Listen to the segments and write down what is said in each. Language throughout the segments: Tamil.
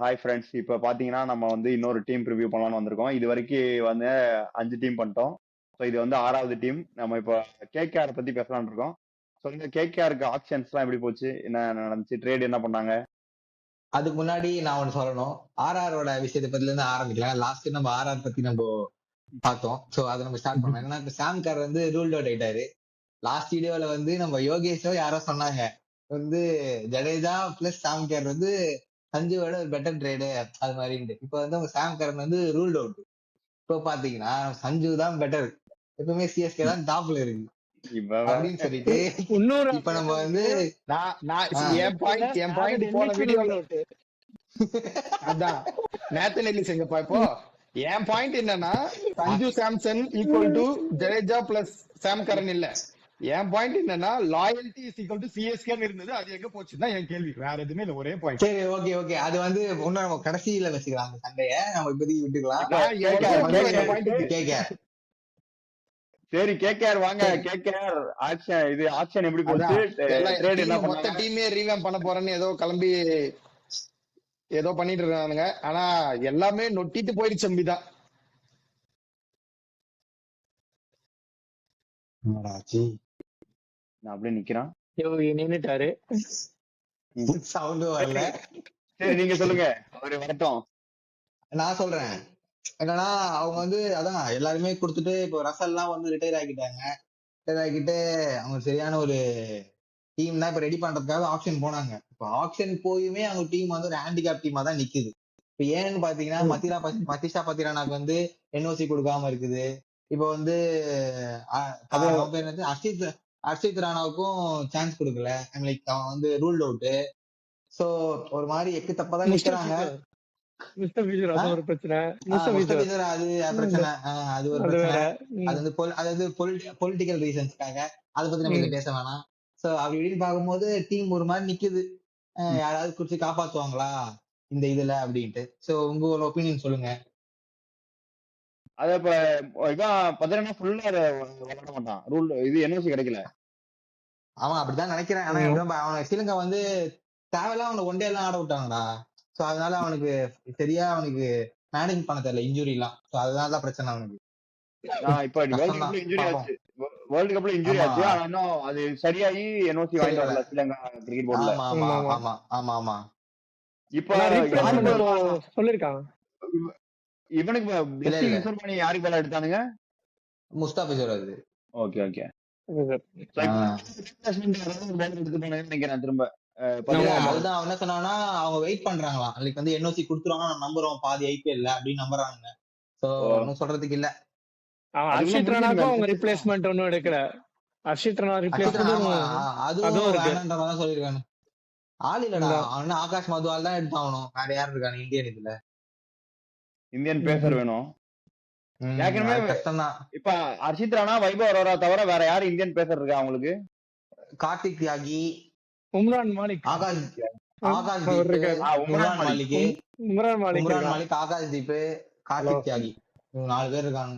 Hi friends. இப்போ பார்த்தீங்கன்னா, நம்ம வந்து இன்னொரு டீம் ரிவ்யூ பண்ணலாம்னு வந்திருக்கோம். இது வரைக்கும் வந்து 5 டீம் பண்ணிட்டோம். ஸோ இது வந்து 6வது டீம். நம்ம இப்போ கேகேஆர் பத்தி பேசலாம்னு இருக்கோம். சொல்லுங்க, கேகேஆருக்கு ஆப்ஷன்ஸ்லாம் எப்படி போச்சு? என்ன நடந்துச்சு? ட்ரேட் என்ன பண்ணாங்க? அதுக்கு முன்னாடி நான் ஒண்ணு சொல்லணும். ஆர்ஆரோட விஷயத்தை பத்தில இருந்து ஆரம்பிக்கலாம். லாஸ்ட் நம்ம ஆர்ஆர் பத்தி நம்ம பார்த்தோம். சோ அதை நம்ம ஸ்டார்ட் பண்ணோம். என்னன்னா இப்ப சாம் கார் வந்து ரூல்ட் அவுட் ஆயிட்டாரு. லாஸ்ட் வீடியோல வந்து நம்ம யோகேஷோ யாரோ சொன்னாங்க வந்து ஜடேஜா பிளஸ் சாம் கேர் வந்து சஞ்சுவோட ஒரு பெட்டர் ட்ரேடு அது மாதிரின்ட்டு. இப்ப வந்து அவங்க சாம் கரன் வந்து ரூல்ட் அவுட். இப்போ பாத்தீங்கன்னா சஞ்சு தான் பெட்டர். எப்பவுமே சிஎஸ்கே தான் டாப்ல இருக்கு இப்ப அப்படின்னு சொல்லிட்டு இன்னொரு இப்ப நம்ம வந்து என் பாயிண்ட் போன வீடியோல அதான் நேத்தனலி செங்கப்பா. இப்போ என் பாயிண்ட் என்னன்னா Sanju Samson equal to Jadeja plus Sam Curran இல்ல. என் பாயிண்ட் என்னன்னா லாயல்டி இஸ் ஈக்குவல் டு சிஎஸ்கேன்னு இருந்தது. அது எங்க போச்சுன்னா என் கேள்வி, வேற எதுவுமே இல்ல. ஒரே பாயிண்ட். சரி, ஓகே ஓகே. அது வந்து இன்னும் நம்ம கடைசியில வச்சுக்கலாம் அந்த சண்டைய. நம்ம இப்போதைக்கு விட்டுக்கலாம். சரி, கேகேஆர் வாங்க. கேகேஆர் ஆக்ஷன் இது ஆக்ஷன் எப்படி போச்சு? ட்ரேட் என்ன பண்ணாங்க? மொத்த டீமே ரீவேம் பண்ண போறேன்னு ஏதோ கிளம்பி ஏதோ பண்ணிட்டு இருக்கானுங்க. ஆனா எல்லாமே நொட்டிட்டு போயிடுச்சு. அம்பிதான் நான் அப்படியே நிக்கிறான். நின்னுட்டாரு. சவுண்ட் வரல. சரி, நீங்க சொல்லுங்க. அவரு வரட்டும். நான் சொல்றேன். என்னன்னா அவங்க வந்து அதான் எல்லாருமே கொடுத்துட்டு இப்போ ரசல்லாம் வந்து ரிட்டையர் ஆகிட்டாங்க. ரிட்டையர் ஆகிட்டு அவங்க சரியான ஒரு டீம் தான் இப்ப ரெடி பண்றதுக்காக ஆப்ஷன் போனாங்க. இப்போ ஆப்ஷன் போயுமே அவங்க டீம் வந்து ஒரு ஹேண்டிகேப் டீமா தான் நிக்குது. இப்ப ஏன்னு பாத்தீங்கன்னா மதிஷா பத்திரானாக்கு வந்து என்ஓசி கொடுக்காம இருக்குது. இப்போ வந்து அர்ஷித் ராணாவுக்கும் சான்ஸ் கொடுக்கல. அவன் வந்து ரூல்ட் அவுட். சோ ஒரு மாதிரி எக்கு தப்பாதான் நிக்கிறாங்க. அது ஒரு பிரச்சனை. அது ஒரு பிரச்சனை. அது வந்து பொலிட்டிக்கல் ரீசன்ஸ்க்காக அதை பத்தி நம்ம பேச வேணாம். சோ அப்படி இப்படின்னு பார்க்கும்போது டீம் ஒரு மாதிரி நிக்குது. யாராவது குறிச்சு காப்பாத்துவாங்களா இந்த இதுல அப்படின்ட்டு. சோ உங்க ஒப்பீனியன் சொல்லுங்க. அத இப்ப இவன் பத்திரனா ஃபுல்லா விளையாட மாட்டான். ரூல் இது என்ஓசி கிடைக்கல. அவன் அப்படிதான் நினைக்கிறேன். ஆனா அவன் ஸ்ரீலங்கா வந்து தேவையில்லாம் அவனை ஒன் டே எல்லாம் ஆட விட்டாங்கடா. சோ அதனால அவனுக்கு சரியா அவனுக்கு மேனேஜ் பண்ண தெரியல இன்ஜுரி எல்லாம். சோ அதனாலதான் பிரச்சனை அவனுக்கு. இப்ப வேர்ல்டு கப்ல இன்ஜுரி ஆச்சு. ஆனா இன்னும் அது சரியாகி என்ஓசி வாங்கிட்டு வரல ஸ்ரீலங்கா கிரிக்கெட் போர்டுல. ஆமா ஆமா. இப்ப சொல்லிருக்காங்க இவனுக்கு இன்ஃபார்ம் பண்ணி யாருக்கு பேல எடுத்தானுங்க? முஸ்தாபிசர். அது ஓகே ஓகே. நினைக்கிறேன் திரும்ப. அதுதான் அவன் என்ன சொன்னான்னா அவங்க வெயிட் பண்றாங்களாம். அதுக்கு வந்து என்ஓசி கொடுத்துருவாங்க நம்புறோம் பாதி ஐபிஎல்ல அப்படின்னு நம்புறாங்க. சோ ஒன்னும் சொல்றதுக்கு இல்ல. அர்ஷித் ராணாக்கும் அவங்க ரிப்ளேஸ்மெண்ட் ஒன்னும் எடுக்கல. அர்ஷித் ராணா ரிப்ளேஸ்மெண்ட் அதுவும் வேணான்றதான் சொல்லிருக்கானு. ஆள் இல்லடா. அவன் ஆகாஷ் மதுவால் தான் எடுத்தாகணும். வேற யாரு இருக்காங்க இந்தியன் இதுல? இந்தியன் பேசர் வேணும். இப்ப அர்ஷித் ராணா, வைபவ் அரோரா தவிர வேற யாரு இந்தியன் பேசர் இருக்கா அவங்களுக்கு? கார்த்திக் தியாகி, உம்ரான் மாலிக், ஆகாஷ் மாலிக், ஆகாஷ் தீப், கார்த்திக் தியாகி, 4 பேர் இருக்காங்க.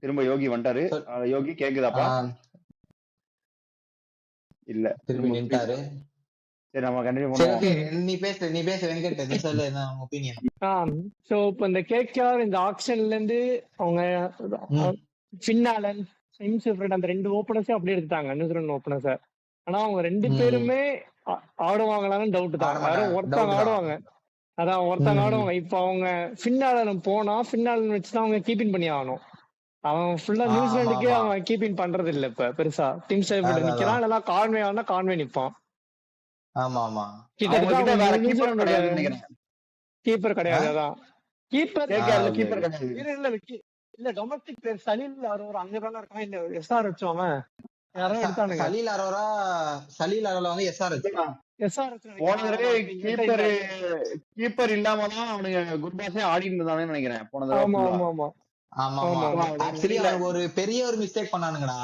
திரும்ப யோகி வந்துட்டாரு. யோகி கேக்குதாப்பா? இல்ல, திரும்பி நின்றாரு. சரி, நம்ம கண்டினியூ பண்ணுவோம். நீ பேசு வெங்கட். நீ சொல்லு என்ன ஒபினியன். சோ இப்போ இந்த கேகேஆர் இந்த ஆக்ஷன்ல இருந்து அவங்க ஃபின்னாலன், சிம்சிஃப்ரட் அந்த 2 ஓபனர்ஸே அப்படியே எடுத்துட்டாங்க. New Zealand openers. ஆனா அவங்க 2 பேருமே ஆடுவாங்களான்னு டவுட் தான். யாரும் ஒருத்தவங்க ஆடுவாங்க. அதான் ஒருத்தவங்க ஆடுவாங்க. இப்ப அவங்க ஃபின்னாலன் போனா ஃபின்னாலன் வச்சுதான் அவங்க கீப்பிங் பண்ணி ஆகணும். அவன் ஃபுல்லா நியூசிலாந்துக்கே அவன் கீப்பிங் பண்றது இல்ல. இப்ப பெருசா டீம் சேஃப்ல நிக்கிறான். இல்ல கான்வே ஆனா கான்வே நிப்பான். ஆமா ஆமா. கீப்பர் கிடையாது. அதான் கீப்பர் கிடையாது. இல்ல டொமஸ்டிக் பிளேயர் சலீல் அரோரா அங்கதானே இருக்கான். இல்ல எஸ்ஆர் வச்சவன் யாரோ எடுத்தானுங்க. சலீல் அரோரா வந்து எஸ்ஆர் கீப்பர் இல்லாமதான் அவனுக்கு குட் பாஸே ஆடிட்டு இருந்தானே நினைக்கிறேன் போன தடவை. ஆமா ஆக்சுவலி அவனுக்கு ஒரு பெரிய ஒரு மிஸ்டேக் பண்ணானுங்கடா.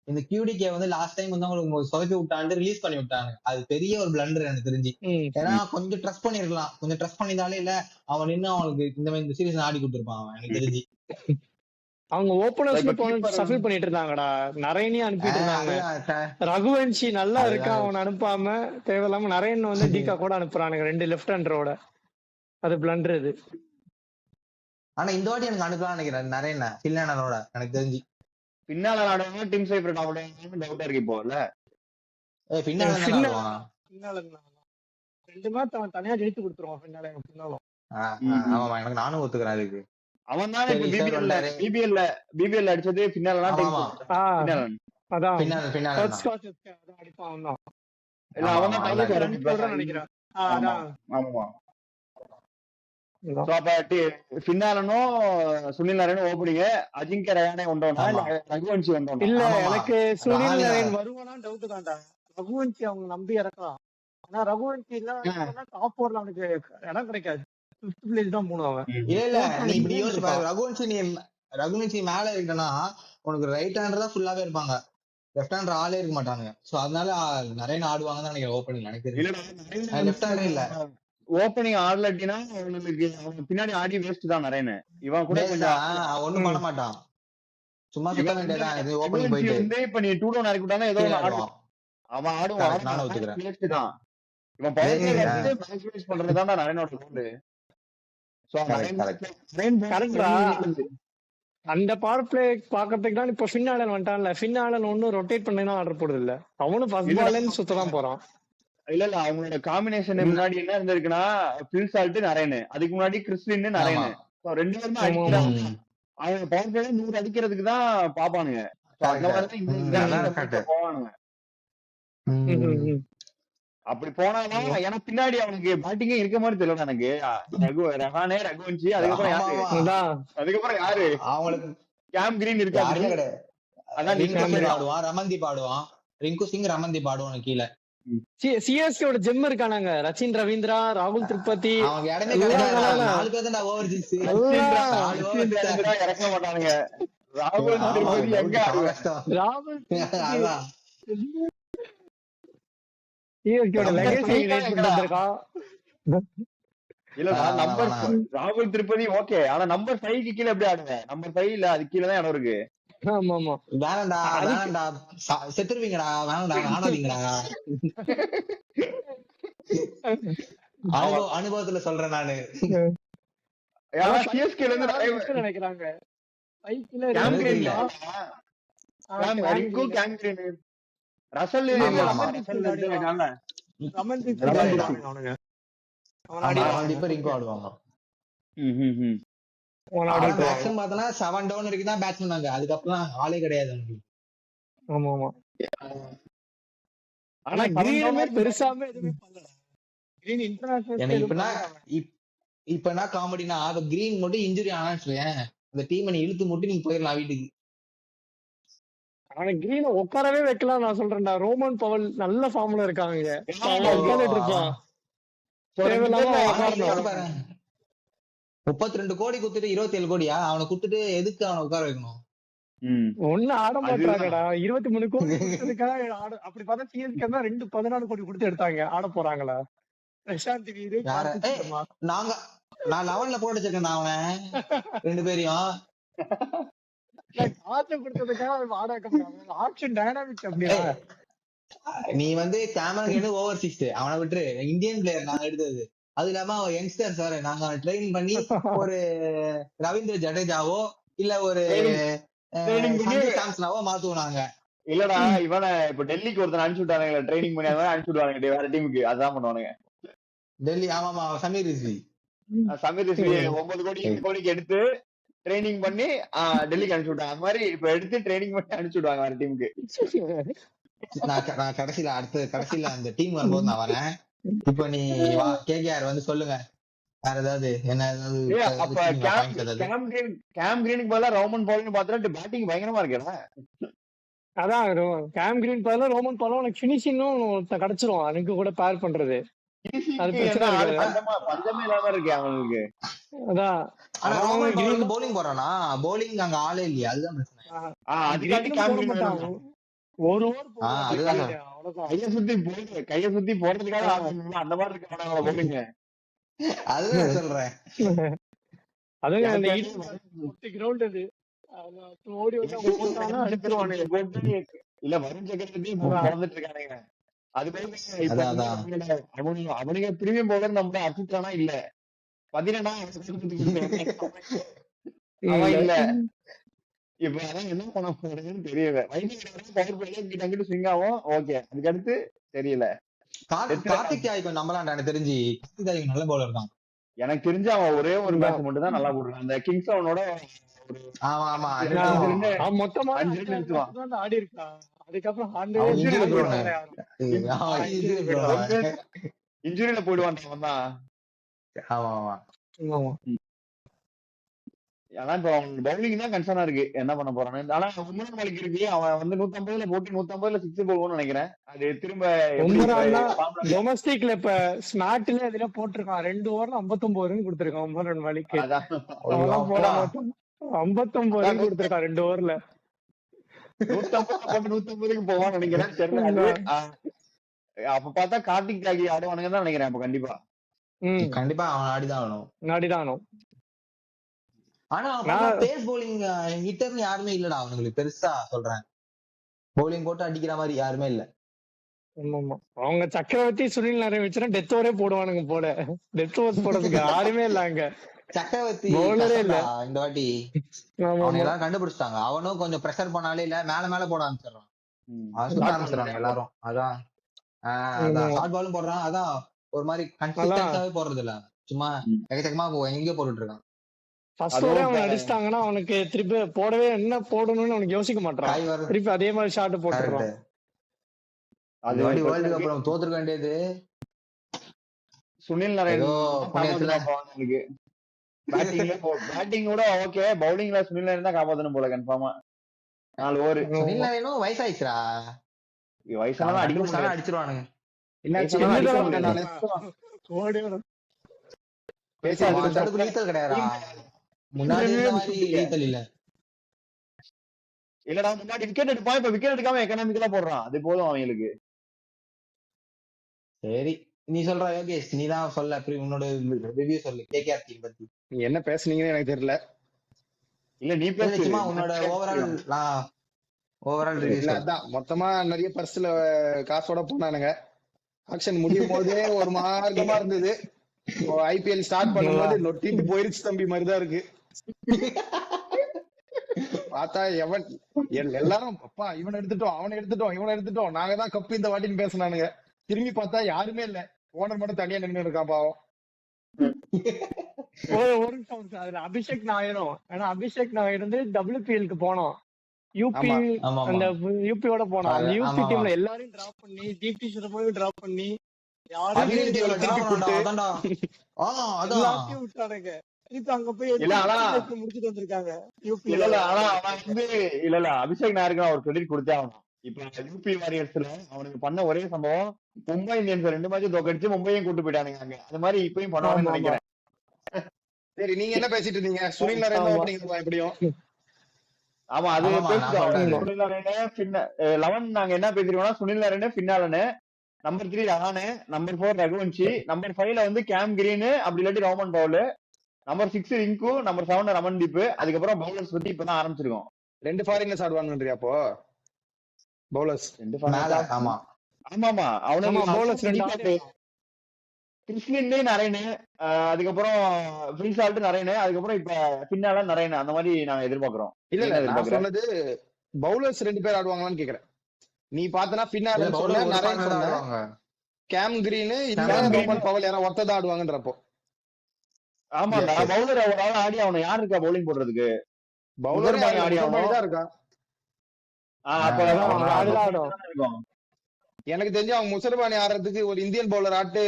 இந்த கியூடிகே வந்து லாஸ்ட் டைம் வந்து அவங்களுக்கு சொதப்பி விட்டாண்டு ரிலீஸ் பண்ணி விட்டாங்க. அது பெரிய ஒரு பிளண்டர் எனக்கு தெரிஞ்சு. ஏன்னா கொஞ்சம் ட்ரஸ்ட் பண்ணிருக்கலாம். கொஞ்சம் ட்ரஸ்ட் பண்ணிதாலே இல்ல அவன் நின்று அவனுக்கு இந்த சீரீஸ் ஆடி கொடுத்துருப்பான் எனக்கு தெரிஞ்சு. அவங்க ஓபனர்ஸ்ல இப்ப keeper சஃபில் பண்ணிட்டு இருந்தாங்கடா, நரேனையும் அனுப்பிட்டு இருந்தாங்க. அதுதான் ரகுவன்ஷி நல்லா இருக்கா, அதுதான் அவனை அனுப்பாம தேவையில்லாம நரேன் வந்து டீகா கூட அனுப்புறானுங்க, 2 லெஃப்ட் ஹேண்டரோட. அது பிளண்டர் இது. ஆனா இந்த வாட்டி எனக்கு அனுப்பலாம் நினைக்கிறேன் நிறைய ஃபின்லாண்டோட எனக்கு தெரிஞ்சு. பின்னால ஆடுவாங்க டீம் சைஃபர் ஆடுவாங்க டவுட்டா இருக்கு இப்போ இல்ல. ஃபின்லாண்ட் தானே ஆடுவான். ரெண்டு மேட்ச் அவன் தனியா ஜெயிச்சு கொடுத்துருவான் பின்னாலும். ஆமா எனக்கு நானும் ஒத்துக்கிறேன் அதுக்கு. அவன் தான் இப்ப சரி, sir வந்தாரு. பிபிஎல் அடிச்சது பின்னாலலாம் ஆமா. அதான் ஃபின்லாண்ட் first scotch அதான் அடிப்பான் அவன் தான். இல்ல அவன் தான் ஆமா, கையில ஆமா. கரெக்ட் சொல்றேன்னு நினைக்கிறேன். அதான் ஆமா. அதான். சோ அப்ப பின்னாலனும் சுனில் நரேனும் ஓப்பனிங், அஜிங்க ரயானே கொண்டோனா இல்ல ரகுவன்ஷி கொண்டோனா? இல்ல ஆமாமா. எனக்கு சுனில் ராகுல் நரேன் வருவானா டவுட் தான்டா. ரகுவன்ஷி அவங்க நம்பி இறக்கலாம். ஆனா ரகுவன்ஷி எல்லாம் டாப் 4ல அவனுக்கு இடம் கிடைக்காது. 5th பிளேஸ் தான் போகணும் அவன். இல்ல நீ இப்படி யோசிச்சு பாரு. ரகுவன்ஷி மேல இருக்கனா உனக்கு ரைட் ஹேண்டர் தான் ஃபுல்லாவே இருப்பாங்க, லெஃப்ட் ஹேண்டர் ஆளே இருக்க மாட்டாங்க. சோ அதனால நிறைய ஆடுவாங்கன்னு நினைக்கிறேன் ஓப்பனிங். எனக்கு தெரியும் லெஃப்ட் ஹேண்டர் இல்ல ஓப்பனிங் ஆடலட்டினா அவனுக்கு பின்னாடி ஆடி வேஸ்ட் தான் நரேன். இவன் கூட ஒண்ணும் பண்ண மாட்டான், சும்மா சுத்த வேண்டியதான். இது ஓப்பனிங் போயிட்டு வந்து இப்ப நீ 2 டவுன் ஆடிக்கிட்டானா ஏதோ ஒண்ணு ஆடுவான். அவன் ஆடுவான். நானும் ஒத்துக்கிறேன். வேஸ்ட் தான் இவன் மேக்ஸிமைஸ் பண்றதுதான் நரேனோட ரோல். சோ கரெக்டா அந்த பவர் பிளே பாக்கிறதுக்கு தான் இப்ப ஃபின்னாலன் வந்துட்டான்ல. ஃபின்னாலன் ஒன்னும் ரொட்டேட் பண்ணா ஆர்டர் போடுறது இல்ல, அவனும் ஃபர்ஸ்ட் பால்ல சுத்ததான் போறான். இல்ல அவங்களோட காம்பினேஷன் முன்னாடி என்ன இருந்திருக்குன்னா பில் சால்ட் நரேன், அதுக்கு முன்னாடி கிறிஸ்டின் நரேன். ரெண்டு பேருமே அடிக்கிறாங்க. அவங்க பவர் பிளே 100 அடிக்கிறதுக்கு தான் பாப்பானுங்க. அந்த மாதிரி இந்த போவானுங்க. அப்படி போனாதான் ஏன்னா பின்னாடி அவனுக்கு பேட்டிங்கே இருக்க மாதிரி தெரியல எனக்கு. ரஹானே, ரகுவன்ஷி, அதுக்கப்புறம் யாரு அவங்களுக்கு கேம் கிரீன் இருக்காரு. அதான் ஆடுவான், ரமன்தீப் ஆடுவான், ரிங்கு சிங் ரமன்தீப் ஆடுவான் கீழே. சிஎஸ்கேவோட ஜெம் இருக்கானாங்க, ரச்சின் ரவீந்திரா, ராகுல் திரிபாதி. அவங்க இடமே கிடையாது. ஓவர் சிக்ஸ் இறக்க மாட்டானுங்க. ராகுல் திரிபாதி எங்க ராகுல் சிஎஸ்கேவோட லெகசி ரேட் பண்ணிருக்கான். இல்ல நம்பர் ராகுல் திரிபாதி ஓகே, ஆனா நம்பர் 5க்கு கீழ எப்படி ஆடுவேன்? நம்பர் 5 இல்ல, அது கீழ தான் இடம் இருக்கு. ஆமா வேணாண்டா செத்துருவீங்கடா, வேணாண்டா ஆனாதீங்கடா. அனுபவத்துல சொல்றேன் நானு. சிஎஸ்கேல இருந்து நிறைய நினைக்கிறாங்க ரசல் ஆடுவாங்க. 7 டவுன் வரைக்கும் தான் பேட்ச் பண்ணாங்க, அதுக்கப்புறம் ஆளே கிடையாது. ஆமா ஆனா கிரீனுமே பெருசாவே எதுவுமே பண்ணல. கிரீன் இன்டர்நேஷனல் இப்ப என்ன காமெடினா, அது கிரீன் மட்டும் இன்ஜுரி ஆனான்னு அந்த டீம் நீ இழுத்து மட்டும் நீங்க போயிடலாம் வீட்டுக்கு. ஆனா கிரீனை உட்காரவே வைக்கலாம் நான் சொல்றேன்டா. ரோமன் பவல் நல்ல ஃபார்ம்ல இருக்காங்க, உட்காந்துட்டு இருப்பான். 32 கோடி குத்துட்டு 27 கோடியா அவனை குத்துட்டு எதுக்கு அவனை உட்கார வைக்கணும்? ஒண்ணு ஆட மாட்டாங்கடா. 23 கோடி அப்படி பார்த்தா சிஎஸ்கே தான் 14 கோடி கொடுத்து எடுத்தாங்க. ஆட போறாங்களா? பிரசாந்த் வீரு நான் 11ல போட்டு வச்சிருக்கேன் அவனை 2 பேரையும். காசு கொடுத்ததுக்காக ஆப்ஷன் டைனாமிக்ஸ் அப்படியா? நீ வந்து கேமரா ஓவர் 6 அவனை விட்டுரு. இந்தியன் பிளேயர் நாங்க எடுத்தது. அது இல்லாம அவன் யங்ஸ்டர் சார், நாங்க ட்ரெயின் பண்ணி ஒரு ரவீந்திர ஜடேஜாவோ இல்ல ஒரு சாம்சனாவோ மாத்துவோம் நாங்க. இல்லடா இவனை இப்ப டெல்லிக்கு ஒருத்தர் அனுப்பிச்சு விட்டானுங்க, ட்ரைனிங் பண்ணி அனுப்பிச்சு விடுவானுங்க வேற டீமுக்கு. அதான் பண்ணுவானுங்க டெல்லி. ஆமாமா சமீர் ரிஸ்வி 9 கோடிக்கு எடுத்து ட்ரைனிங் பண்ணி டெல்லிக்கு அனுப்பிச்சு விட்டாங்க. அந்த மாதிரி இப்ப எடுத்து ட்ரைனிங் பண்ணி அனுப்பிச்சு விடுவாங்க வேற டீமுக்கு. நான் கடைசியில அந்த டீம் வரும்போது நான் வரேன். இப்ப நீ கேகேஆர் வந்து சொல்லுங்க வேற ஏதாவது என்ன கேம் கிரீனுக்கு பதிலா ரோமன் பவுலிங் பாத்துட்டு பேட்டிங் பயங்கரமா இருக்கா. அதான் கேம் கிரீன் பதிலா ரோமன் பவுலும் உனக்கு பினிஷிங்கும் கிடைச்சிரும். எனக்கு கூட பேர் பண்றது பஞ்சமே இல்லாம இருக்கு அவங்களுக்கு. அதான் பவுலிங் போறானா, பவுலிங் அங்க ஆளே இல்லையா, அதுதான் பிரச்சனை. ஒரு ஓவர் கைய சுத்தி போடுறதுக்காக அந்த மாதிரி இருக்க. அதுதான் சொல்றேன். அதுவும் கிரவுண்ட் அது ஓடி வந்து அவங்க போட்டாங்கன்னா அடிச்சிருவானுங்க போட்டு. இல்ல வருண் சக்கரவர்த்தி பிறந்துட்டு இருக்கானுங்க. அது போக இப்ப அதான் அதான் அவனுங்க பிரீமியம் பவுலர் நம்ம அசிஸ்டானா இல்ல 17 அவன் இல்ல இல்ல. இப்ப அதான் என்ன பண்ண போறதுன்னு தெரியல. பவர் பிளேயர் கிட்ட அங்கிட்டு ஸ்விங் ஆகும். ஓகே, அதுக்கு அடுத்து தெரியல. கார்த்திக் ஆயிக்கும் நம்பலாம். எனக்கு தெரிஞ்சு கார்த்திக் ஆயிக்கும் நல்ல பவுலர் தான். எனக்கு தெரிஞ்சு அவன் ஒரே ஒரு மேட்ச் மட்டும் தான் நல்லா போடுறான். அந்த கிங்ஸ் அவனோட ஒரு ஆமா ஆமா அவன் மொத்தமா 5 ரன் எடுத்துவான். தான் ஆடி இருக்கான். அதுக்கப்புறம் ஆண்டவே அவன் இல்லை. injury prone. இன்ஜுரியில போயிடுவான் அவன் தான். ஆமா ஆமா ஆமா. ஆனா இப்ப அவன் பவுலிங் தான் கன்சர்னா இருக்கு, என்ன பண்ண போறான்னு. ஆனா உமரன் மாலிக் இருக்கு, அவன் வந்து 150ல போட்டு 150ல 6 போகும்னு நினைக்கிறேன். அது திரும்ப டொமஸ்டிக்ல இப்ப ஸ்மார்ட்ல இதுல போட்டிருக்கான் 2 ஓவர்ல 59 ரன் கொடுத்திருக்கான் உமரன் மாலிக். அதான் அவெல்லாம் போட மாட்டான். 59 ரன் கொடுத்திருக்கான் 2 ஓவர்ல. 150 போட்டு 150க்கு போவான்னு நினைக்கிறேன். தெரியல அது. அப்ப பார்த்தா கார்த்திக் தியாகி ஆடுவானுங்க தான் நினைக்கிறேன். அப்ப கண்டிப்பா அவன் ஆடிதான் ஆகணும். ஆடிதான் ஆகணும். ஆனா பேஸ் பவுலிங் ஹிட்டர்னு யாருமே இல்லடா அவங்களுக்கு. பெருசா சொல்றேன், பவுலிங் போட்டு அடிக்கிற மாதிரி யாருமே இல்ல. அவங்க சக்கரவர்த்தி சுனில் நாராயண் வச்சுனா டெத் ஓவரே போடுவானுங்க போல. டெத் ஓவர் போடுறதுக்கு யாருமே இல்ல அங்க. சக்கரவர்த்தி பவுலரே இல்ல இந்த வாட்டி. அவனை எல்லாம் கண்டுபிடிச்சிட்டாங்க. அவனும் கொஞ்சம் பிரஷர் பண்ணாலே இல்ல, மேல போட ஆரம்பிச்சிடறாங்க எல்லாரும். அதான் ஷார்ட் பாலும் போடுறான். அதான் ஒரு மாதிரி கன்சிஸ்டன்ஸாவே போடுறது இல்ல, சும்மா எக்கச்சக்கமா எங்கேயோ போட்டுட்டு இருக்கான். ஃபர்ஸ்ட் ஓவரே அவன் அடிச்சிட்டாங்கன்னா அவனுக்கு திருப்பி போடவே என்ன போடணும்னு அவனுக்கு யோசிக்க மாட்டான். திருப்பி அதே மாதிரி ஷாட் போட்டுறான். அது வாட்டி வேர்ல்ட் கப் நம்ம தோத்துக்க வேண்டியது. சுனில் நாராயண் பேட்டிங்கோட ஓகே, பவுலிங்ல சுனில் நாராயண் தான் காப்பாத்தணும் போல கன்ஃபார்மா. 4 ஓவர். சுனில் நாராயணும் வயசாயிடுச்சுடா. வயசானா அடிச்சிருவானுங்க. இல்லடா முன்னாடி விக்கெட் எடுப்பான், இப்ப விக்கெட் எடுக்காம எக்கனாமிக்கலா போடுறான். அது போதும் அவங்களுக்கு. சரி, நீ சொல்ற யோகேஷ், நீ தான் சொல்ல உன்னோட ரிவ்யூ சொல்லு கேகேஆர் டீம் பத்தி. நீ என்ன பேசுனீங்கன்னு எனக்கு தெரியல. இல்ல நீ பேசு, சும்மா உன்னோட ஓவரால் ரிவ்யூ. அதான் மொத்தமா நிறைய பர்ஸ்ல காசோட போனானுங்க. ஆக்ஷன் முடியும் போதே ஒரு மார்க்கமா இருந்தது. ஐபிஎல் ஸ்டார்ட் பண்ணும்போது நொட்டிட்டு போயிருச்சு தம்பி மாதிரிதான் இருக்கு. பார்த்தா எல்லாரும் அப்பா இவனை எடுத்துட்டோம் நாங்க தான் கப்பு இந்த வாட்டின்னு பேசினானுங்க. திரும்பி பார்த்தா யாருமே இல்ல, ஓனர் மட்டும் தனியா நின்று இருக்கான் பாவம். ஒரு நிமிஷம், அதுல அபிஷேக் நாயரும். ஏன்னா அபிஷேக் நாயர் வந்து WPL-க்கு போனோம், யூபி அந்த யூபியோட போனோம். அந்த யூபி டீம்ல எல்லாரையும் டிராப் பண்ணி ஜிடி போய் டிராப் பண்ணி எல்லாத்தையும் விட்டானுங்க. திருப்பி அங்க போய் முடிச்சுட்டு வந்திருக்காங்க யூபி. இல்ல அபிஷேக் நாயருக்கு ஒரு கிரெடிட் கொடுத்தே ஆகணும். இப்ப யூபி வாரியர்ஸ்ல அவனுக்கு பண்ண ஒரே சம்பவம், மும்பை இந்தியன்ஸ் 2 மேட்ச் தோக்கடிச்சு மும்பையும் கூட்டு போயிட்டானுங்க அங்க. அது மாதிரி இப்பயும் பண்ணுவாங்கன்னு நினைக்கிறேன். சரி, நீங்க என்ன பேசிட்டு இருந்தீங்க? சுனில் நாராயண் எப்படியும். ஆமா, அது சுனில் நாராயண் 11 நாங்க என்ன பேசிருக்கோம்னா, சுனில் நாராயண் பின்னாலன்னு, நம்பர் 3 ரஹானு, நம்பர் 4 ரகுவன்ஷி, நம்பர் 5ல வந்து கேம் கிரீன், அப்படி இல்லாட்டி Rovman Powell, number 6 Rinku, number 7 Ramandeep. அதுக்கப்புறம் பவுலர்ஸ் பத்தி இப்பதான் ஆரம்பிச்சிருக்கோம். 2 ஃபாரினர்ஸ் ஆடுவாங்கன்றியா அப்போ பவுலர்ஸ்? ஆமா ஆமா அவனுக்கு கிறிஸ்லின் நரேனு, அதுக்கப்புறம் ஃப்ரீசால்ட் நரேனு, அதுக்கப்புறம் இப்ப பின்னால நரேனு, அந்த மாதிரி நாங்க எதிர்பார்க்கிறோம். இல்ல நான் சொன்னது பவுலர்ஸ் 2 பேர் ஆடுவாங்களான்னு கேக்குறேன். நீ பாத்தனா பின்னால கேம் கிரீன் ரோமன் பவுல் யாரா ஒருத்ததான் ஆடுவாங்கன்றப்போ. ஆமா, பவுலர் ஒரு ஆள் ஆடி அவனை யாரு இருக்கா பவுலிங் போடுறதுக்கு? பவுலர் ஆடி தான் இருக்கான். எனக்கு தெரிஞ்சு அவங்க முசர்பானி ஆடுறதுக்கு ஒரு இந்தியன் பவுலர் ஆட்டு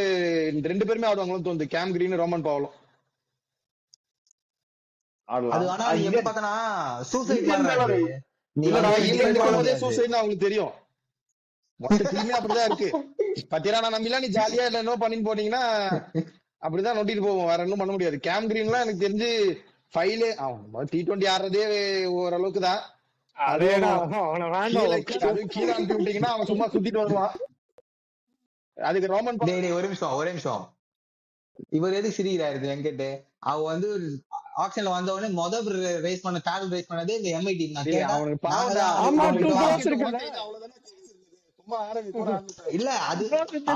2 பேருமே ஆடுவாங்களும் தோணுது, கேம் கிரீன் ரோமன் பவுலும். அவங்களுக்கு தெரியும் மொத்த அப்படிதான் இருக்கு. பத்திரா நான் நம்பிலாம் நீ ஜாலியா இல்ல என்ன பண்ணிட்டு போனீங்கன்னா அப்படிதான் நோட்டிட்டு போவோம், வேற ஒன்னும் பண்ண முடியாது. கேம் கிரீன்லாம் எனக்கு தெரிஞ்சு ஃபைலே T20 ஆடுறதே ஓரளவுக்கு தான். கீழே அனுப்பி விட்டீங்கன்னா அவன் சும்மா சுத்திட்டு வருவான். அதுக்கு ரோமன் ஒரே நிமிஷம் இவர் எதுக்கு சிரிக்கிறாரு வெங்கட்? அவ வந்து ஆக்ஷன்ல வந்த உடனே முதல் ரேஸ் பண்ணதே இந்த எம்ஐ டீம் தான். டேய், கேட்டா அவனுக்கு நாங்க பாவம்டா. தான் ஆமா, அவனுக்கு 2 crores pocket இருக்குல்ல. ஓட்டையில அவ்வளவுதானே சும்மா ஆரம்பிக்க கூட ஆரம்பிச்சாரு. இல்ல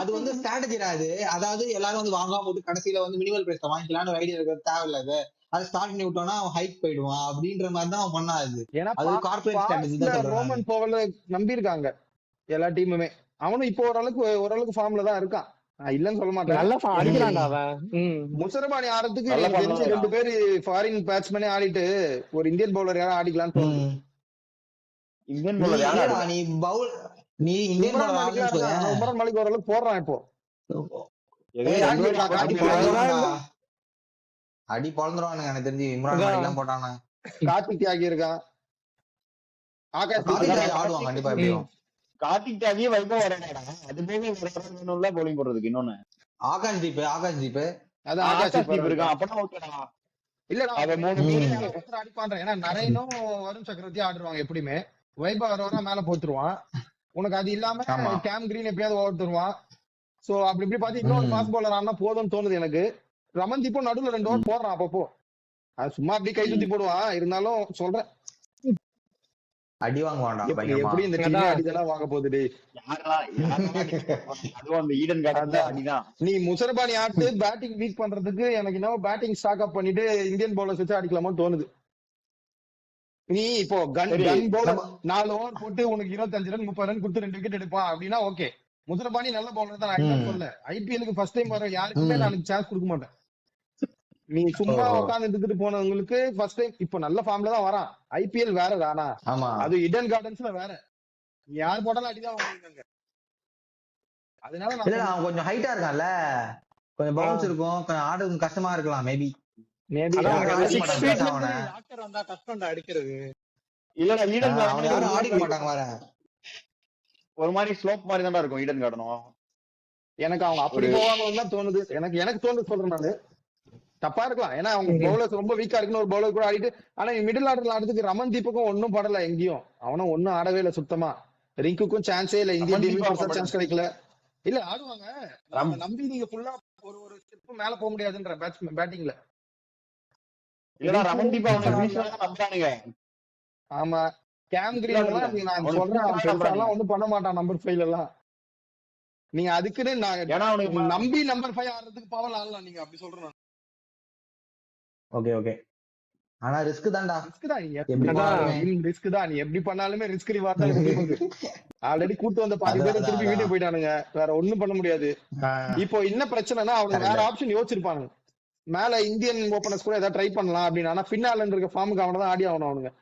அது வந்து ஸ்ட்ராட்டஜிடா. அதாவது எல்லாரும் வந்து வாங்காம போட்டு கடைசியில வந்து மினிமல் பிரைஸ் வாங்கிக்கலாம்னு ஐடியா இருக்கிறது தேவையில்ல. அது ஸ்டார்ட் பண்ணி விட்டோம்னா அவன் ஹைக் போயிடுவான் அப்படின்ற மாதிரி தான் அவன் பண்ணாது. ஏன்னா அது கார்பரேட் ஸ்ட்ராட்டஜி தான் சொல்றேன். ரோமன் பவர்ல நம்பி இருக்காங்க எல்லா டீமுமே. அவனும் இப்போ ஓரளவுக்கு ஃபார்ம்ல தான் இருக்கான். நான் இல்லன்னு சொல்ல மாட்டேன். நல்லா அடிக்கிறான்டா அவன். முசரபானி ஆடுறதுக்கு நல்ல எனக்கு தெரிஞ்ச பண்ணலாம். 2 பேரு ஃபாரின் பேட்ஸ்மேனே ஆடிட்டு ஒரு இந்தியன் பவுலர் யாரும் ஆடிக்கலாம்னு தோணுது. இந்தியன் பவுலர் யாரா இல்லடா, நீ இந்தியன் உமரான் bowler மாலிக் ஆடணும்னு சொல்ல. ஆனா உமரான் மாலிக் ஓரளவுக்கு போடுறான் இப்போ. அடி போடுறான். பொழந்துருவானுங்க. அடி பொழந்துருவானுங்க எனக்கு தெரிஞ்சு. இம்ரான் மாலிக் எல்லாம் போட்டானா. கார்த்திக் தியாகி இருக்கான். ஆகாஷ் கார்த்திக் தீப் ராஜ் ஆடுவான் கண்டிப்பா எப்படியும். கார்த்திக் தியாகியே வைபவ் வராடா. அது போக வேணும்ல bowling போடுறதுக்கு இன்னொன்னு. ஆகாஷ் தீப் அதான் ஆகாஷ் ஆகாஷ் தீப் இருக்கான். அப்பனா ஓகேடா. இல்லடா அவன் 3 ஒருத்தர் அடிப்பான். ஏன்னா நரேனும் வருண் சக்கரவர்த்தி ஆடுவாங்க எப்படியுமே. வைபவ் வரவரா மேல போத்துருவான். உனக்கு அது இல்லாம ஆமா. கேம் கிரீன் எப்பயாவது ஓவர் தருவான். சோ அப்படி இப்படி பாத்து இன்னொரு ஃபாஸ்ட் பவுலர் ஆனா போதும்னு தோணுது எனக்கு. ரமன்தீப்பும் நடுவுல 2 ஓவர் போடுறான் அப்பப்போ. அது சும்மா அப்படி கை சுத்தி போடுவான். இருந்தாலும் சொல்றேன் அடி வாங்குவான்டா பயங்கரமா. எப்படி இந்த டீம் அடிதெல்லாம் வாங்க போகுது. அதுவும் அந்த ஈடன் கார்டன் அடிதான். நீ முசரபானி ஆட்டு பேட்டிங் வீக் பண்றதுக்கு எனக்கு என்ன பேட்டிங் ஸ்டாக் அப் பண்ணிட்டு இந்தியன் பவுலர்ஸ் வச்சு அடிக்கலாமோன்னு தோணுது. நீ இப்போ கன் பவுலர் 4 ஓவர் போட்டு உனக்கு 25 ரன் 30 ரன் கொடுத்து 2 விக்கெட் எடுப்பான் அப்படின்னா ஓகே. முசரபானி நல்ல பவுலர் தான். நான் சொல்ல ஐபிஎலுக்கு ஃபர்ஸ்ட் டைம் வர யாருக்குமே நான் சான்ஸ் கொடுக்க மாட்டேன். நீ சும்மா உட்கார்ந்து எடுத்துட்டு போனவங்களுக்கு ஃபர்ஸ்ட் டைம் இப்போ நல்ல ஃபார்ம்ல தான் வரான். ஐபிஎல் வேற தானா. ஆமா. அது இடன் கார்டன்ஸ்ல வேற. நீ யார் போட்டாலும் அடிதான் வாங்குவாங்க. அதனால இல்ல அவன் கொஞ்சம் ஹைட்டா இருக்கான்ல, கொஞ்சம் பவுன்ஸ் இருக்கும், கொஞ்சம் ஆடு கஷ்டமா இருக்கலாம் மேபி. இல்லடா ஈடன் அவன் யாரும் ஆடிக்க மாட்டாங்க வேற. ஒரு மாதிரி ஸ்லோப் மாதிரி தான் இருக்கும் ஈடன் கார்டனும். எனக்கு அவங்க அப்படி போவாங்கன்னு தான் தோணுது. எனக்கு தோணுது சொல்றேன் நானு. தப்பா இருக்கலாம். ஏன்னா அவங்க பவுலர்ஸ் ரொம்ப வீக்கா இருக்குன்னு ஒரு பவுலர் கூட ஆடிட்டு. ஆனா மிடில் ஆர்டர்ல ஆடுறதுக்கு ரமன்தீப்புக்கும் ஒன்னும் படல எங்கேயும். அவனும் ஒன்னும் ஆடவே இல்லை சுத்தமா. ரிங்குக்கும் சான்ஸே இல்ல. இந்தியன் டீமுக்கு சான்ஸ் கிடைக்கல. இல்ல ஆடுவாங்க. நம்பி நீங்க ஃபுல்லா ஒரு ஸ்டெப் மேல போக முடியாதுன்ற பேட்டிங்ல. இல்லடா ரமன்தீப் அவனை வீசுறாங்க நம்பறானுங்க. ஆமா கேம் கிரீன் எல்லாம் நான் சொல்றேன் ஒண்ணும் பண்ண மாட்டான் நம்பர் 5 எல்லாம். நீங்க அதுக்குன்னு நான் நம்பி நம்பர் 5 ஆடுறதுக்கு பவல் ஆடலாம். நீங்க அப்படி சொல்றேன். ஓகே ஆனா ரிஸ்க் தான்டா. ரிஸ்க் தான். நீ எப்படி பண்ணாலுமே ரிஸ்க் ரிவார்ட் தான் இருக்கு. ஆல்ரெடி கூட்டு வந்த 10 பேர் திருப்பி வீட்டுக்கு போயிட்டானுங்க. வேற ஒண்ணும் பண்ண முடியாது. இப்போ என்ன பிரச்சனைனா அவனுக்கு வேற ஆப்ஷன் யோசிச்சிருப்பானுங்க. மேல இந்தியன் ஓபனர்ஸ் கூட ஏதாவது ட்ரை பண்ணலாம் அப்படின்னு. ஆனா பின்னால இருக்க ஃபார்முக்கு அவனதான் ஆடி ஆகணும். அவனுங்க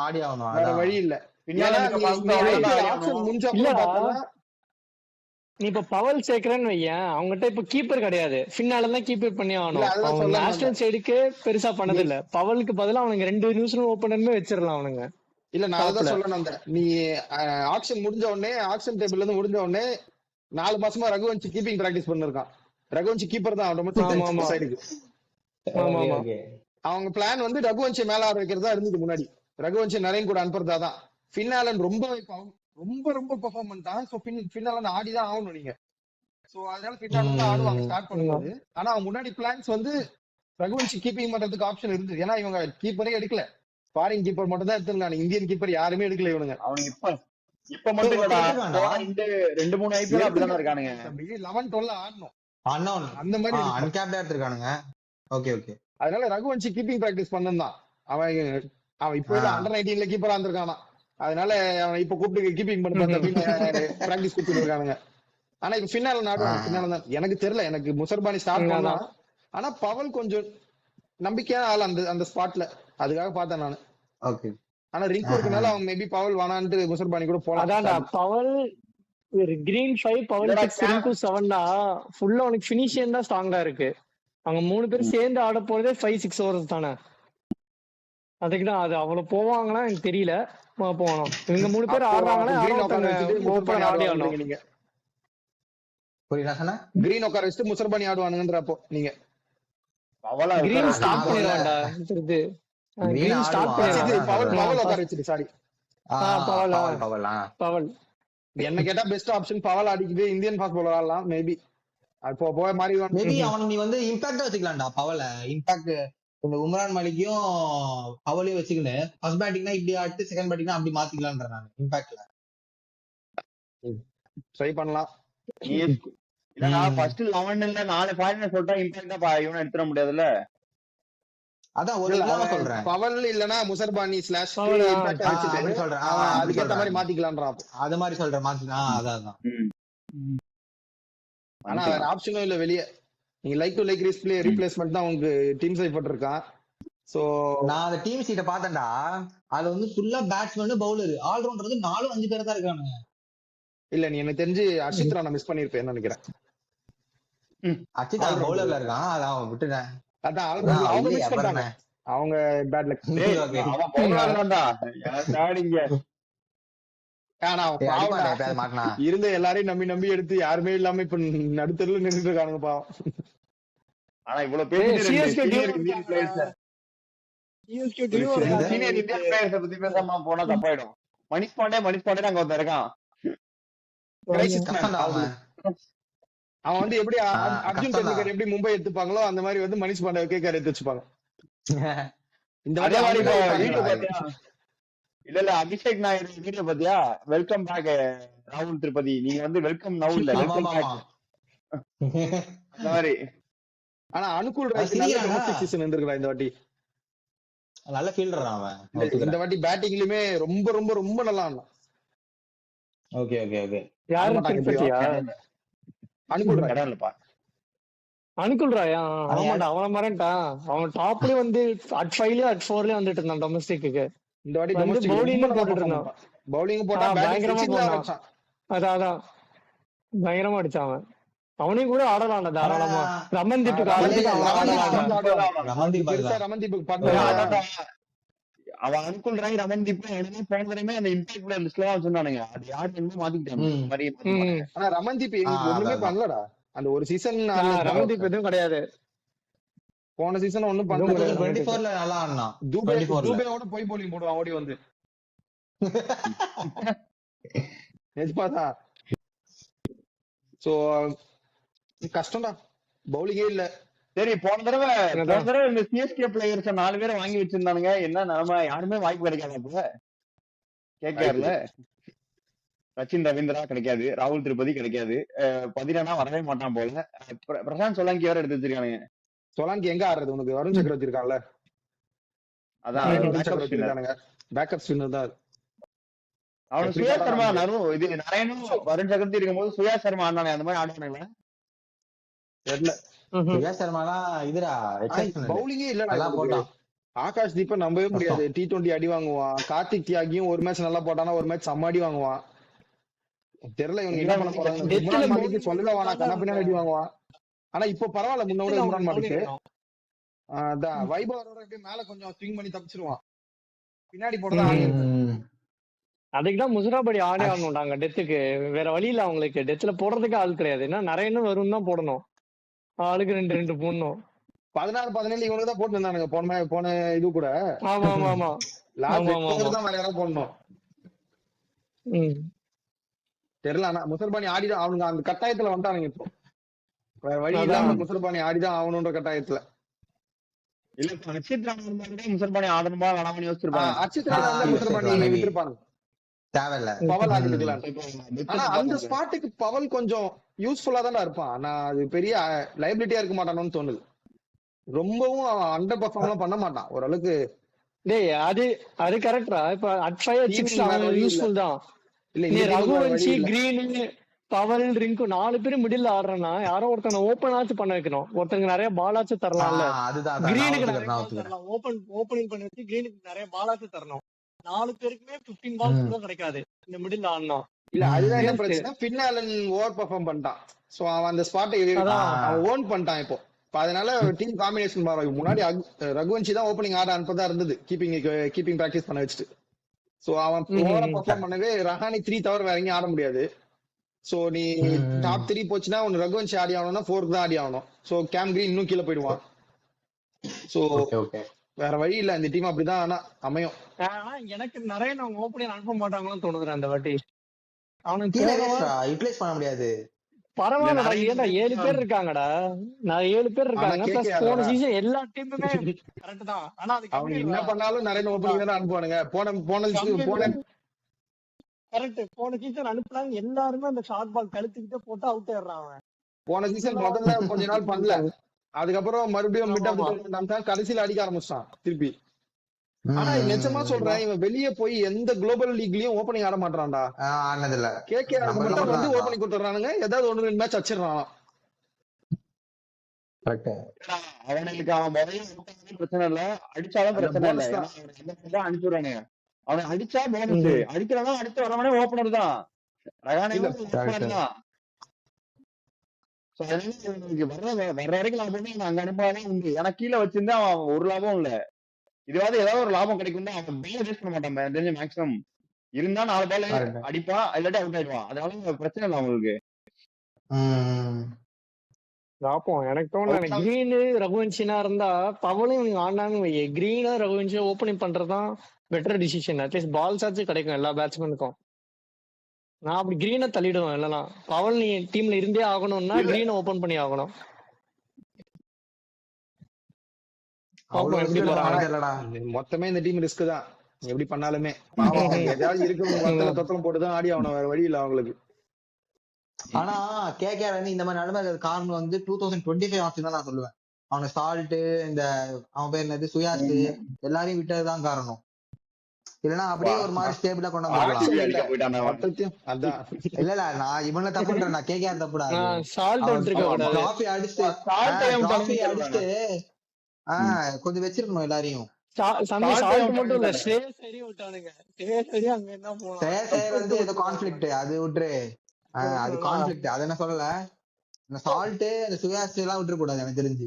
ஆடி ஆகணும். வேற வழி இல்ல. நீ இப்ப பவல் சேர்க்கிறேன்னு வையன், அவங்ககிட்ட இப்ப கீப்பர் கிடையாது. பின்னால தான் கீப்பர் பண்ணி ஆகணும். நேஷனல் சைடுக்கு பெருசா பண்ணது இல்ல. பவலுக்கு பதிலா அவனுங்க 2 நியூசிலாந்து ஓபனருமே வச்சிடலாம் அவனுங்க. இல்ல நான் அதான் சொல்லணும். நீ ஆக்ஷன் முடிஞ்ச உடனே ஆக்ஷன் டேபிள்ல இருந்து முடிஞ்ச உடனே 4 மாசமா ரகுவன்சி கீப்பிங் பிராக்டிஸ் பண்ணிருக்கான். ரகுவன்சி கீப்பர் தான் ரொம்ப சைடுக்கு. அவங்க பிளான் வந்து ரகுவன்சி மேல ஆட வைக்கிறதா இருந்தது முன்னாடி. ரகுவன்சி நரேன் கூட அனுப்புறதாதான். பின்னாலன் ரொம்ப ரொம்ப பெர்ஃபார்ம் பண்ணிட்டான். சோ பின்னாலன் ஆடிதான் ஆகணும் நீங்க. சோ அதனால பின்னால ஆடுவாங்க ஸ்டார்ட் பண்ணும்போது. ஆனா அவங்க முன்னாடி பிளான்ஸ் வந்து ரகுவன்சி கீப்பிங் பண்றதுக்கு ஆப்ஷன் இருந்தது. ஏன்னா இவங்க கீப்பரே எடுக்கல. ஃபாரின் கீப்பர் மட்டும் தான் எடுத்துருக்காங்க. இந்தியன் கீப்பர் யாருமே எடுக்கல இவனுங்க. அவனுக்கு இப்ப மட்டும் 2-3 ஐபிஎல் அப்படிதான் இருக்கானுங்க. 11-12 ஆடணும். அந்த மாதிரி அன்கேப்டா எடுத்துருக்கானுங்க. ஓகே அதனால ரகுவன்சி கீப்பிங் பிராக்டிஸ் பண்ணதான். அவன் இப்ப அண்டர் 19ல கீப்பரா இருந்திருக்கானா. அதனால அவன் இப்ப கூப்பிட்டு கீப்பிங் பண்ண பிராக்டிஸ் கொடுத்துட்டு இருக்கானுங்க. ஆனா இப்ப பின்னால நாடுவான். எனக்கு தெரியல. எனக்கு முசர்பானி ஸ்டார்ட் பண்ணலாம். ஆனா பவல் கொஞ்சம் நம்பிக்கையான ஆள் அந்த ஸ்பாட்ல. அதுக்காக பார்த்தேன் நானு. ஆனா ரிங்க் இருக்கனால அவங்க மேபி பவல் வேணான்ட்டு முசர்பானி கூட போலாம். பவல் கிரீன் 5 பவல் 6 ரிங்கு 7 ஃபுல்லா உனக்கு ஃபினிஷிங் தான் ஸ்ட்ராங்கா இருக்கு. அவங்க 3 பேரும் சேர்ந்து ஆட போறதே 5-6 ஓவர்ஸ் தானே. அதுக்குதான் அது அவ்வளவு போவாங்கன்னா எனக்கு தெரியல. போகணும். இவங்க 3 பேர் ஆடுறாங்கன்னா ஆடி ஆடணும். நீங்க கிரீன் உட்கார வச்சுட்டு முசர்பானி ஆடுவானுங்கன்றப்போ நீங்க கிரீன் ஸ்டார்ட் பண்ணிடுவான்டா. கிரீன் ஸ்டார்ட் பண்ணிடுவான். பவல் உட்கார வச்சுட்டு சாரி பவல் என்ன கேட்டா பெஸ்ட் ஆப்ஷன் பவல் ஆடிக்குது. இந்தியன் ஃபாஸ்ட் பவுலர் ஆடலாம் மேபி. அது போக மாதிரி மேபி அவனுக்கு நீ வந்து இம்பாக்ட் வச்சுக்கலாம்டா. பவல இம்பாக்ட் இந்த உம்ரான் மாலிக்கையும் அவளையும் வச்சுக்கின்னு ஃபர்ஸ்ட் பேட்டிங்னா இப்படி ஆட்டு, செகண்ட் பேட்டிங்னா அப்படி மாத்திக்கலான்ற நான் இம்பாக்ட்ல. ட்ரை பண்ணலாம். இல்ல ஃபர்ஸ்ட் 11ல 4 பாயிண்ட் சொல்லிட்டா இம்பாக்டா இவனை எடுத்துட முடியாதுல்ல. அதான் ஒரு இல்லாம சொல்றேன். பவல் இல்லனா முசர்பானி ஸ்லாஷ் பவல், இம்பாக்ட் அப்படி வச்சிட்டு சொல்றேன். அதுக்கேத்த மாதிரி மாத்திக்கலாம்ன்றான். அது மாதிரி சொல்றேன் மாத்திக்கலாம். அதான் ஆனா வேற ஆப்ஷனும் இல்ல வெளியே. நீங்க லைக் டு லைக் ரீப்ளேஸ்மெண்ட் தான் உங்களுக்கு டீம் சைட் போட்டிருக்கான். சோ நான் அந்த டீம் சீட்டை பார்த்தேன்டா, அது வந்து ஃபுல்லா பேட்ஸ்மேன் பவுலர் ஆல்ரவுண்டர் வந்து 4-5 பேர் தான் இருக்கானுங்க. இல்ல நீ எனக்கு தெரிஞ்சு அர்ஷித் ராணா மிஸ் பண்ணிருப்பேன்னு நினைக்கிறேன். அச்சித் பவுலர்ல இருக்கான், அதான் விட்டுட்டேன். அதான் அவங்க மிஸ் பண்ணிட்டாங்க. அவங்க பேட் லக். அவன் பவுலர்தான்டா. யாடிங்க. ஆனா இருந்த எல்லாரையும் நம்பி எடுத்து யாருமே இல்லாம இப்ப நடுத்தருல நின்றுட்டு இருக்கானுங்க பாவம். ஆனா இவ்வளவு பேர் சீனியர் இந்தியன் பிளேயர்ஸ் பத்தி பேசாம போனா தப்பாயிடும். மணிஷ் பாண்டே அங்க ஒருத்தர் இருக்கான். அவன் வந்து எப்படி அர்ஜுன் டெண்டுல்கர் எப்படி மும்பை எடுத்துப்பாங்களோ அந்த மாதிரி வந்து மணிஷ் பாண்டே கேக்கர் எடுத்து வச்சுப்பாங்க. இந்த மாதிரி இல்ல அபிஷேக் நாயர் வீடியோ பாத்தியா? வெல்கம் பேக் ராகுல் திரிபதி. நீங்க வந்து வெல்கம் நவ் இல்ல வெல்கம் பேக் அந்த மாதிரி. ஆனா அனுகூல் ராய் நல்ல டொமஸ்டிக் சீசன் வந்திருக்கா இந்த வாட்டி. நல்ல ஃபீல்டர் அவன். இந்த வாட்டி பேட்டிங்லயுமே ரொம்ப ரொம்ப ரொம்ப நல்லா ஆனான். Okay okay okay. யாரு திருப்பதியா? அனுகூல் ராய் இல்லப்பா. அனுகுல் ராயா? ஆமாடா, அவன மறந்துட்டான். அவன் டாப்லயே வந்து அட் 5லயே அட் 4லயே வந்துட்டு இருந்தான் டொமஸ்டிக்கு. இந்த வாட்டி வந்து பவுலிங் போட்டுட்டு இருந்தான். பவுலிங் போட்டா பயங்கரமா போட்டான். அதான் பயங்கரமா அடிச்சான் அவன். அவனையும் கூட ஆடலாம்டா தாராளமா. ரமன்தீப்புக்கு அவன் அனுகுல் ராய் ரமன்தீப் உடனே போன தடவை அந்த இம்பாக்ட் பிளேயர் லிஸ்ட்ல தான் வச்சிருந்தானுங்க. அது யாரு என்ன மாத்திக்கிட்டாங்க. ஆனா ரமன்தீப் ஒண்ணுமே பண்ணலடா அந்த ஒரு சீசன். ரமன்தீப் எதுவும் கிடையாது. போன சீசன் ஒண்ணும் பண்ணல. 24ல நல்லா ஆடுனான். தூபேவோட போய் போலிங் போடுவான் ஓடி வந்து. நிஜமாதா. சோ கஷ்டம்டா, பவுலிங்கே இல்ல. சரி, போன தடவை இந்த சிஎஸ்கே பிளேயர்ஸ் 4 பேரை வாங்கி வச்சிருந்தானுங்க. என்ன நிலைமை? யாருமே வாய்ப்பு கிடைக்காது. அப்ப கேட்கல. சச்சின் ரவீந்திரா கிடைக்காது, ராகுல் திரிபதி கிடைக்காது, பதிரானா வரவே மாட்டான் போல. பிரசாந்த் சோலங்கி வேற எடுத்து வச்சிருக்கானுங்க. சோலங்கி எங்க ஆடுறது? உனக்கு வருண் சக்கரவர்த்தி இருக்கான்ல, அதான் பேக்கப் ஸ்பின்னர் தான். அவனுக்கு சுயா சர்மா இது நரேனும் வருண் சக்கரவர்த்தி இருக்கும்போது சுயா சர்மா ஆனானே, அந்த மாதிரி ஆடுவானுங்களா தெரியல. சுயா சர்மாலாம் இதுடா பவுலிங்கே இல்ல. ஆகாஷ் தீப நம்பவே முடியாது. T20 அடி வாங்குவான். கார்த்திக் தியாகியும் ஒரு மேட்ச் நல்லா போட்டானா ஒரு மேட்ச் செம்ம அடி வாங்குவான். தெரியல இவங்க என்ன பண்ண போறாங்க. உம்ரான் மாலிக் சொல்லல வேணா, கண்ணா பின்னாடி அடி வாங்குவான். ஆனா இப்ப பரவாயில்ல, முன்னோட உம்ரான் மாலிக் அதான் வைபவரோட அப்படியே மேல கொஞ்சம் ஸ்விங் பண்ணி தப்பிச்சிருவான். பின்னாடி போடுறதா ஆடி இருக்கு. அதுக்குதான் முசராபடி ஆடே ஆடணும்டாங்க டெத்துக்கு. வேற வழி இல்ல அவங்களுக்கு. டெத்துல போடுறதுக்கு ஆள் கிடையாது. ஏன்னா நிறைய வரும் தான் போடணும். ஆளுக்கு 2 போடணும். 16-17 இவனுக்கு தான் போட்டு இருந்தானுங்க போன இது கூட. ஆமா ஆமா ஆமா, தான் வேற யாராவது போடணும். தெரியல. ஆனா முசல்பானி ஆடிதான் அவனுங்க அந்த கட்டாயத்துல வந்துட்டானுங்க. இப்போ வேற வழி இல்லாம முசல்பானி ஆடிதான் ஆகணும்ன்ற கட்டாயத்துல. இல்ல அர்ஷித் ராணா முசல்பானி ஆடணுமா வேணாமனு யோசிச்சிருப்பாங்க. அர்ஷித் ராணா முசல்பானி விட்டுருப்பாங்க, தேவையில்ல பவல் ஆடிக்கலாம். ஆனா அந்த ஸ்பாட்டுக்கு பவல் கொஞ்சம் யூஸ்ஃபுல்லா தானே இருப்பான். ஆனா அது பெரிய லைபிலிட்டியா இருக்க மாட்டானு தோணுது. ரொம்பவும் அண்டர் பெர்ஃபார்ம் பண்ண மாட்டான் ஓரளவுக்கு. டேய் அது கரெக்டா. இப்ப அட் 5 at 6 யூஸ்ஃபுல் தான். இல்ல ரகுவன்ஷி, கிரீன், பவல், ரிங்கு 4 பேரும் மிடில் ஆடுறனா யாரோ ஒருத்தனை ஓபன் ஆச்சு பண்ண வைக்கணும். ஒருத்தங்க நிறைய பாலாச்சு தரலாம்ல. கிரீனுக்கு ஓபனிங் பண்ணி வச்சு கிரீனுக்கு நிறைய பாலாச்சு தரணும். 4 பேருக்குமே 15 பால்ஸ் கூட கிடைக்காது இந்த மிடில் ஆடணும். இல்ல அதுதான் என்ன பிரச்சனை, ஃபின்னாலன் ஓவர் பெர்ஃபார்ம் பண்ணிட்டான். சோ அவன் அந்த ஸ்பாட்டை அவன் ஓன் பண்ணிட்டான் இப்போ. அதனால டீம் காம்பினேஷன் மாறும். முன்னாடி ரகுவன்ஷி தான் ஓப்பனிங் ஆட அனுப்பதா இருந்தது, கீப்பிங் பிராக்டிஸ் பண்ண வச்சுட்டு. சோ அவன் ஓவரா பெர்ஃபார்ம் பண்ணவே ரஹானி 3 தவிர வேற எங்கேயும் ஆட முடியாது. சோ நீ டாப் 3 போச்சுன்னா உன் ரகுவன்ஷி ஆடி ஆகணும்னா 4க்கு தான் ஆடி ஆகணும். சோ கேம் கிரீன் இன்னும் கீழே போயிடுவான். சோ வேற வழி இல்ல, இந்த டீம் அப்படிதான் ஆனா அமையும். எனக்கு நிறைய ஓப்பனிங் அனுப்ப மாட்டாங்கன்னு தோணுது அந்த வாட்டி. அவனுக்கு யூட்டிலைஸ் பண்ண முடியாது. பரவாயில்லடா, நிறைய ஏன்டா 7 பேர் இருக்காங்கடா. நான் 7 பேர் ஆனா இருக்காங்க. பிளஸ் கேகேஆர் போன சீசன் எல்லா டீமுமே கரெக்ட் தான். ஆனா அது அவங்க கம்மி என்ன பண்ணாலும் நிறைய ஓப்பனிங் தானே அனுப்புவானுங்க. போன கரெக்ட். போன சீசன் அனுப்புனாங்க எல்லாருமே அந்த ஷார்ட் பால் கழுத்துக்கிட்டே போட்டு அவுட் ஆயிடுறான் அவன். போன சீசன் முதல்ல கொஞ்ச நாள் பண்ணல, அதுக்கப்புறம் மறுபடியும் மிட் ஆமா. ஆஃப் கடைசியில அடிக்க ஆரம்பிச்சான் திருப்பி. ஆனா நிஜமா சொல்றேன், இவன் வெளியே போய் எந்த குளோபல் லீக்லயும் ஓப்பனிங் ஆட மாட்டான்டா. ஆனது இல்ல. கேகேஆர் நம்ம மட்டும் வந்து தான் ஓப்பனிங் கொடுத்துறானுங்க, ஏதாவது 1-2 மேட்ச் அடிச்சிடறான். கரெக்ட். அவனுக்கு அவன் முதல்ல பிரச்சனை இல்ல, அடிச்சாலும் அந்த பிரச்சனை இல்ல. bonus தான். ஏன்னா அவனுக்கு அந்த மாதிரி தான் அனுப்பிடுறானுங்க. அவன் அடிச்சா போனஸ், அடிக்கிறவன் அடுத்து வரவனே ஓப்பனர் தான். ரகானேவும் ஓப்பனர் தான். So, அதனால இவனுக்கு வர்ற வரைக்கும் லாபமே நான் அங்க அனுப்பாதான் உண்டு. ஏன்னா கீழே வச்சிருந்தா அவன் ஒரு லாபம் இல்ல. இதுவாது ஏதாவது ஒரு லாபம் கிடைக்கும், அவன் பால் வேஸ்ட் பண்ண மாட்டான். தெரிஞ்ச மேக்ஸிமம் இருந்தா 4 பால் Correct. அடிப்பான், இல்லாட்டி அவுட் ஆயிடுவான். அதனால பிரச்சனை இல்லை அவங்களுக்கு. பாப்போம். எனக்கு தோணல, கிரீனு ரகுவன்ஷினா இருந்தா பவலும் இவங்க ஆடினாங்க வையே, கிரீனா ரகுவன்ஷியா ஓப்பனிங் பண்றதுதான் பெட்டர் டிசிஷன். அட்லீஸ்ட் பால்ஸ் ஆச்சு கிடைக்கும் எல்லா பேட்ஸ்மேனுக்கும். நான் அப்படி கிரீனை தள்ளிடுவேன். இல்லைன்னா பவல் நீ டீம்ல இருந்தே ஆகணும்னா கிரீனை ஓபன் பண்ணி ஆகணும். பாப்போம் எப்படி போறாங்க. மொத்தமே இந்த டீம் ரிஸ்க் தான் எப்படி பண்ணாலுமே. பாவம் ஏதாவது இருக்கிறவங்க தொத்தலம் போட்டுதான் ஆடி ஆகணும், வேற வழி இல்ல அவங்களுக்கு. ஆனா கேகேஆர் வந்து இந்த மாதிரி நிலைமை காரணம் வந்து 2025 ஆப்ஷன் தான் நான் சொல்லுவேன். அவன சால்ட், இந்த அவன் பேர் என்னது சுயாஸ், எல்லாரையும் விட்டதுதான் காரணம். இல்லன்னா அப்படியே ஒரு மாதிரி ஸ்டேபிளா கொண்டு வந்துடலாம். அதான் இல்ல இல்ல, நான் இவனை தப்புன்றேன், நான் கேகேஆர் தப்புடா. சால்ட் எடுத்துக்க கூடாது. டிராஃபி அடிச்சுட்டு கொஞ்சம் வச்சிருக்கணும் எல்லாரையும். சால்ட் மட்டும் இல்ல, ஸ்ரேயஸ் ஐயரையும் விட்டானுங்க. ஸ்ரேயஸ் ஐயர் அங்க என்ன போனான். ஸ்ரேயஸ் ஐயர் வந்து ஏதோ கான்ஃபிளிக்ட், அது விட்டுரு. அது கான்ஃபிளிக்ட், அத என்ன சொல்லல. இந்த சால்ட், இந்த சுயாஸ் எல்லாம் விட்டுற கூடாது எனக்கு தெரிஞ்சு.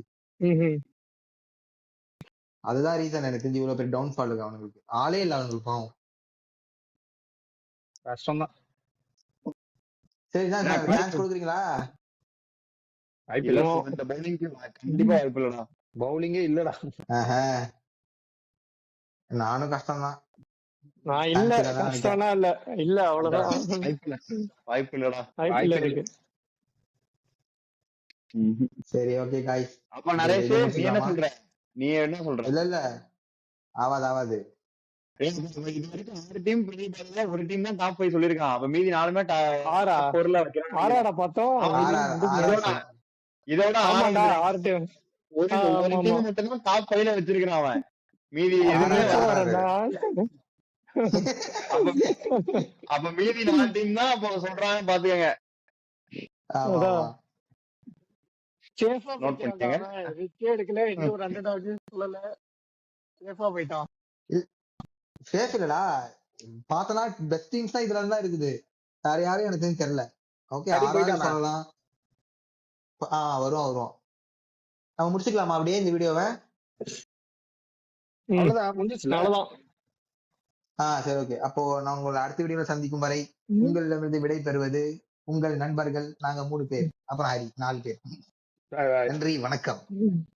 அதுதான் ரீசன் எனக்கு தெரிஞ்சு இவ்வளவு பெரிய டவுன் ஃபால் இருக்கு அவனுக்கு. ஆளே இல்ல அவனுக்கு, பாவம். கஷ்டம் தான். சரி தான் சான்ஸ் கொடுக்குறீங்களா? இந்த பவுலிங்க்கு கண்டிப்பா வாய்ப்பு இல்லடா. பவுலிங்கே இல்லடா. நானும் கஷ்டம் தான். நான் இல்ல கஷ்டம்னா இல்ல இல்ல அவ்வளவுதான். வாய்ப்பு இல்லடா. வாய்ப்பு இருக்கு. சரி ஓகே காய்ஸ். அப்ப நரேஷ் நீ என்ன சொல்ற? நீ என்ன சொல்ற? இல்ல இல்ல ஆவாது. இது வரைக்கும் 6 டீம் ஒரு டீம் தான் டாப் 5 சொல்லிருக்கான். அப்ப மீதி 4மே டாப் 4ல வைக்கிறான். ஆறாடா பார்த்தோம். இதோட ஆமாடா 6 டீம். ஒரு டீம் மட்டும் தான் டாப் 5ல வச்சிருக்கான் அவன். மீதி எதுவுமே அப்ப மீதி 4 டீம் தான் அப்ப சொல்றாங்க பாத்துக்கங்க. சேஃபா போயிட்டாங்க. விக்கெட் எடுக்கல, இன்னும் ஒரு 100 ஆச்சு சொல்லல. சேஃபா போயிட்டான். சேஃப் இல்லடா. பார்த்தனா பெஸ்ட் டீம்ஸ் தான் இதுல தான் இருக்குது. வேற யாரும் எனக்கு தெரியல. ஓகே சொல்லலாம். வருவோம். நம்ம முடிச்சுக்கலாமா அப்படியே இந்த வீடியோவை? அவ்வளவுதான், முடிஞ்சிச்சு. சரி ஓகே. அப்போ நான் உங்களை அடுத்த வீடியோல சந்திக்கும் வரை உங்களிடமிருந்து விடை பெறுவது உங்கள் நண்பர்கள். நாங்க 3 பேர், அப்புறம் ஹரி 4 பேர். நன்றி, வணக்கம்.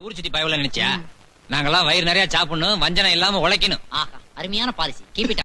ஊர்ச்சிட்டி பயவுல நினைச்சியா? நாங்கெல்லாம் வயிறு நிறைய சாப்பிடணும், வஞ்சனை இல்லாம உழைக்கணும். ஆஹா, அருமையான பாலிசி. Keep it